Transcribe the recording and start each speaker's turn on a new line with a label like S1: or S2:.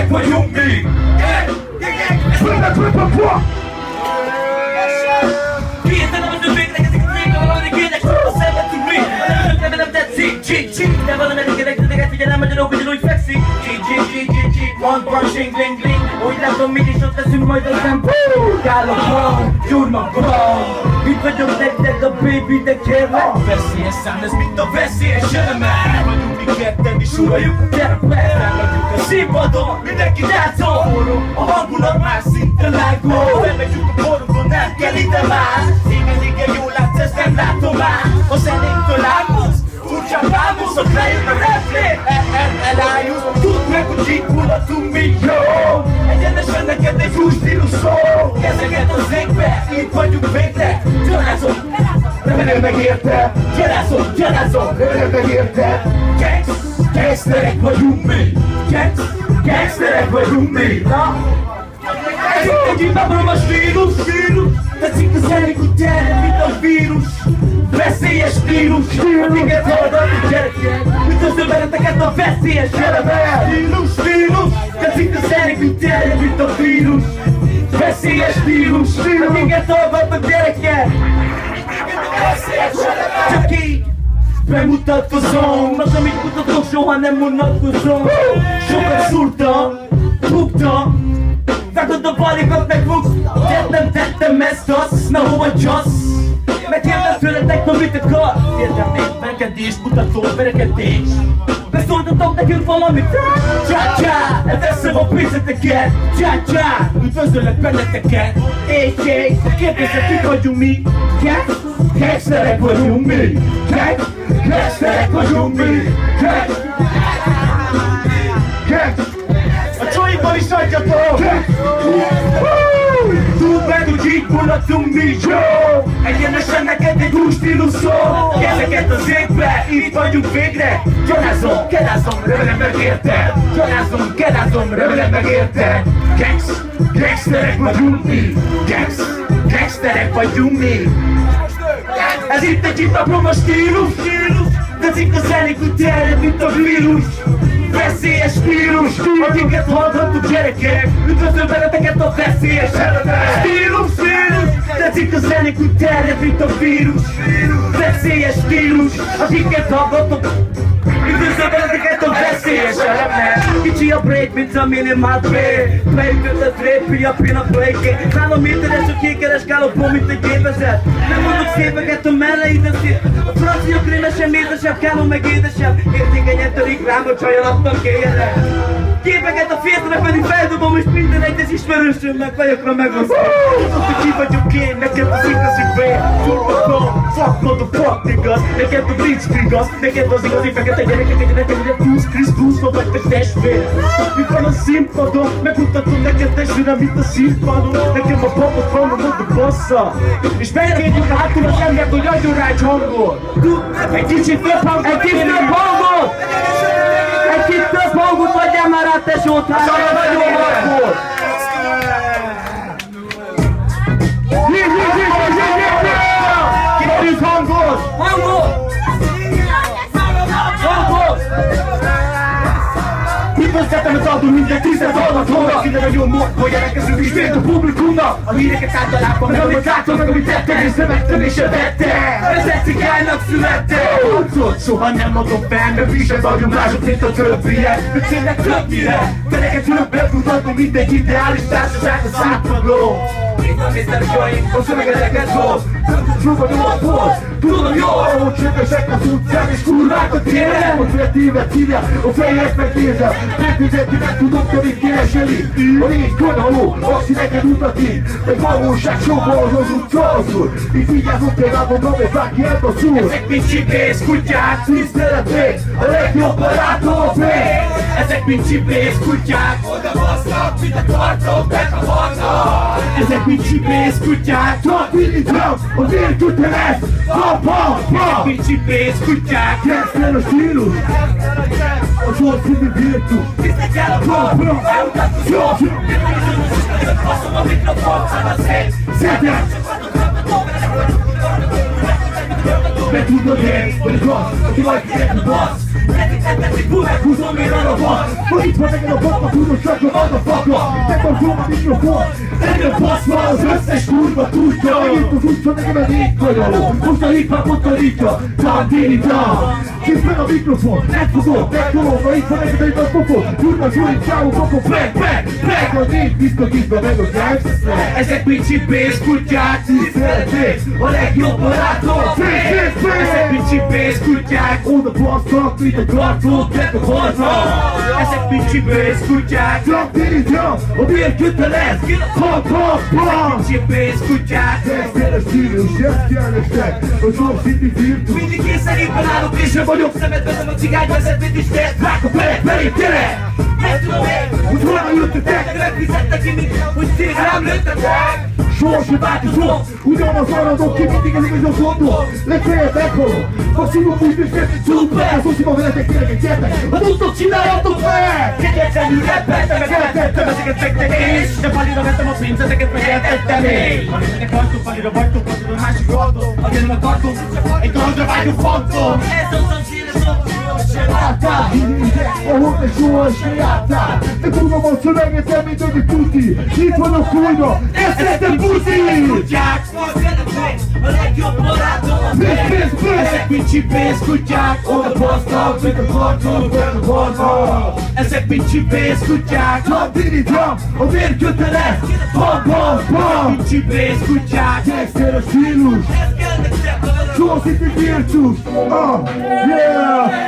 S1: vagyunk mi. Hihetetlen, hogy végnek ezek a végre valami kének, a szenvedtünk mi. A nőknek nem tetszik, csík, de valamelyik éreknek figyelem, magyarok ugyanúgy fekszik. Csík, van, sing, ling, úgy látom, mi is ott leszünk majd a szempó. Gálok van, gyurmak van. Itt vagyok nektek a baby, de kérlek. A veszélyes szám, ez mint a veszélyes elemek. Vagyunk mi ketten is uraljuk a terepet. Felmegyünk a színpadon, mindenki táncol. A hangulat már szinte lágol. Felmegyünk a borunkon, nem kell ide már. Szépen igen jól látsz, ezt nem látom már. A zenéktől ámulsz, furcsán bámulsz, ott lejön a reflén. Elájulsz, tudd meg, hogy csíkulatunk mi jó. Egyenesen neked egy új stíluszó. Kezeket az égbe, itt vagyunk végre. Gyalázom, remélem megérte. Gyalázom, remélem megérte. Gangsterek vagyunk mi. Gangsterek vagyunk mi. Ez itt egy imádom a stílus. Tetszik a zenék, úgy terjed, mint a vírus. Veszélyes stílus. A téged hallgatni gyerekek. Üdvözlöm benneteket a veszélyes elemek. Stílus. Tetszik a zenék, úgy terjed, mint a vírus. Veszélyes stílus. A téged hallgatni gyerekek. Csak így bemutatkozom. Az, amit mutatok, soha nem unatkozom. Sokat szúrtam, buktam. Vágod a balikat, megfogsz. Tettem ezt az, na hova csasz? Megkérdez tőletek, na mit akar? Érdemlés, verekedés, mutató, verekedés. Beszóltatok nekünk valamit? Csá, elveszem a pénzeteket. Csá, üdvözöllek benneteket. Éj, kérdezek, kik vagyunk mi? Gangsterek vagyunk mi. Gangsterek vagyunk mi. A csóiban is adjatok! Tudd meg, hogy így mulatunk mi jó! Egyenesen neked egy új stíluszó! Kezeket az égbe, itt vagyunk végre! Gyalázom, remélem megérted! Gyalázom, remélem megérted! Gangsterek vagyunk mi! Gangsterek vagyunk mi! Ez itt egy hip-hop a stílus! Tetszik a zenék, úgy terjed, mint a vírus! Veszélyes stílus, akiket hallgattuk gyerekek. Üdvözlöm benneteket a veszélyes elemek. Stílus, tetszik a zenék, úgy terjed, mint a vírus. Veszélyes stílus, akiket hallgattuk. Üdvözlöm benneteket a veszélyes elemek. Kicsi a break, mint a minimál play. Beütött a tréppi, a play-ké. Nálam méteres a kékeres gálopom, mint egy gévezet. Nem mondok szépeket a melleid, a francia krémesebb, édesebb, kálom meg édesebb. Értékenyen törik rám, a csaj alattam kéjelek. Képeket a fértre pedig feldobom, és minden egyes ismerősömnek fejekre megosztom. Tudod, hogy ki vagyok én, neked az igazi vér. Tudod, fuck the fuck niggas. Neked a blitz igaz, neked az igazi fekete gyerekek. Neked ugye Bruce, vagy te testvér. Mi van a színpadon, megmutatom neked testvérem, mint a színpadon. Nekem a babot van, a bassza. És megkérjük hátul az embert, hogy adjon rá egy hangot. Egy kicsit több hangot. Egy kicsit több hangot adjál már át, tesót, hát nagyon vakból! Kérjük hangot! Üdvözletem az adó minden tisztelt hallgatóra! Ide nagyon módból jelentkezünk ismét a publikumnak! A híreket általában meg amit látom, meg amit tettem, észrevettem és elvettem! Ez tetszik elnak születtem! Harcot soha nem adom fel, mert visebb vagyunk mások, mint a többiek! De tényleg többnyire! Teneket tudok befutatom, mint egy ideális társaság a szápadló! Itt a mészterjaink, a szövegedeket hoz! Tudom jól, hogy csöpösek az utcán és kurvák a téren! Hogy kreatívet hívják, a fejek megnézem! Megnézett, hogy nem tudom, te mit kereseli! A légy kanaló, azt neked utatik! Egy valóság sokkal az utcázul! Itt vigyázok például, hogy bárki elbaszul! Ezek mint csipész kutyák! Tiszteletét, a legjobb barátom fél! Ezek mint csipész kutyák! Oda basznak, mint a karton, meg a vannak! Ezek mint csipész kutyák! Csak milligram, a vérköteles! Ezek mint csipész kutyák! Kezdjen a stílus! A sorszínű virtus! Tisztek el a pop! Elmutatkozom! Baszom a mikrofon, hanem szedem! Meg tudod én, hogy rossz, aki vagy ki a bassz! Meghúzom én a van. Ma itt van neked a bakma, tudod csak a motherfucker. Megtartom a mikrofon, engem baszva az összes kurva tudja. Megint az utca nekem a négykajoló. Most a hip-hopot tanítja, tantinita. Kész meg a mikrofon, megfogod, megtolom. Ma itt van neked egy nagy pofon. Kurva zsúri, csávó, pofon, back, back, back. A négy biztosítva meg a gangsta. Ezek pincsi pénzkutyák, szeretnék a legjobb barátom. Ezek pincsi pénzkutyák, oda basztak, mint a karton, meg a harca. Ezek pincsi pénzkutyák, tantinita, a vérkötelet. Pam, pam, pam. Pincsi pénzkutyák, gangsteres stílus, ezt kell nektek. A Soul City Virtus. Mindig készenében állok és sem vagyok. Szemet veszem a cigány vezetményt is tett. Rák a perek, belém, gyere! Megtudom, hogy honnan jöttetek. Megfizettek ki minket, hogy tényleg rám lőttetek. Soha sem változom, ugyanaz maradok ki, mindig ezek is a gondol. Legfeljebb meghalom, a szívok úgy működik, csúk be. A szociban veletek tényleg gyertek, ha tudtok, csináljatok meg! Kegyetlenül rappeltem, meg eltettem ezeket nektek és de palira vettem a pénzeteket, meg eltettem én. Valaminek vagytok, palira vagytok, azon a másik oldal. Azért nem tartom, egy kalandra vágyó fantom. Ez az a színes sem láttál, ahol te soha sem jártál. De tudom a szöveget, mint hogy tuti. Itt vannak újra, ezt szeretem puszi! Kutyák, a legjobb barátom. Ezek pincsi pénzkutyák, oda basztak, mint a karton, meg a harma. Ezek pincsi pénzkutyák, tantinita, a vérkötelet. Pam, pam, pam. Pincsi pénzkutyák, gangsteres stílus. Soul City Virtus. Yeah!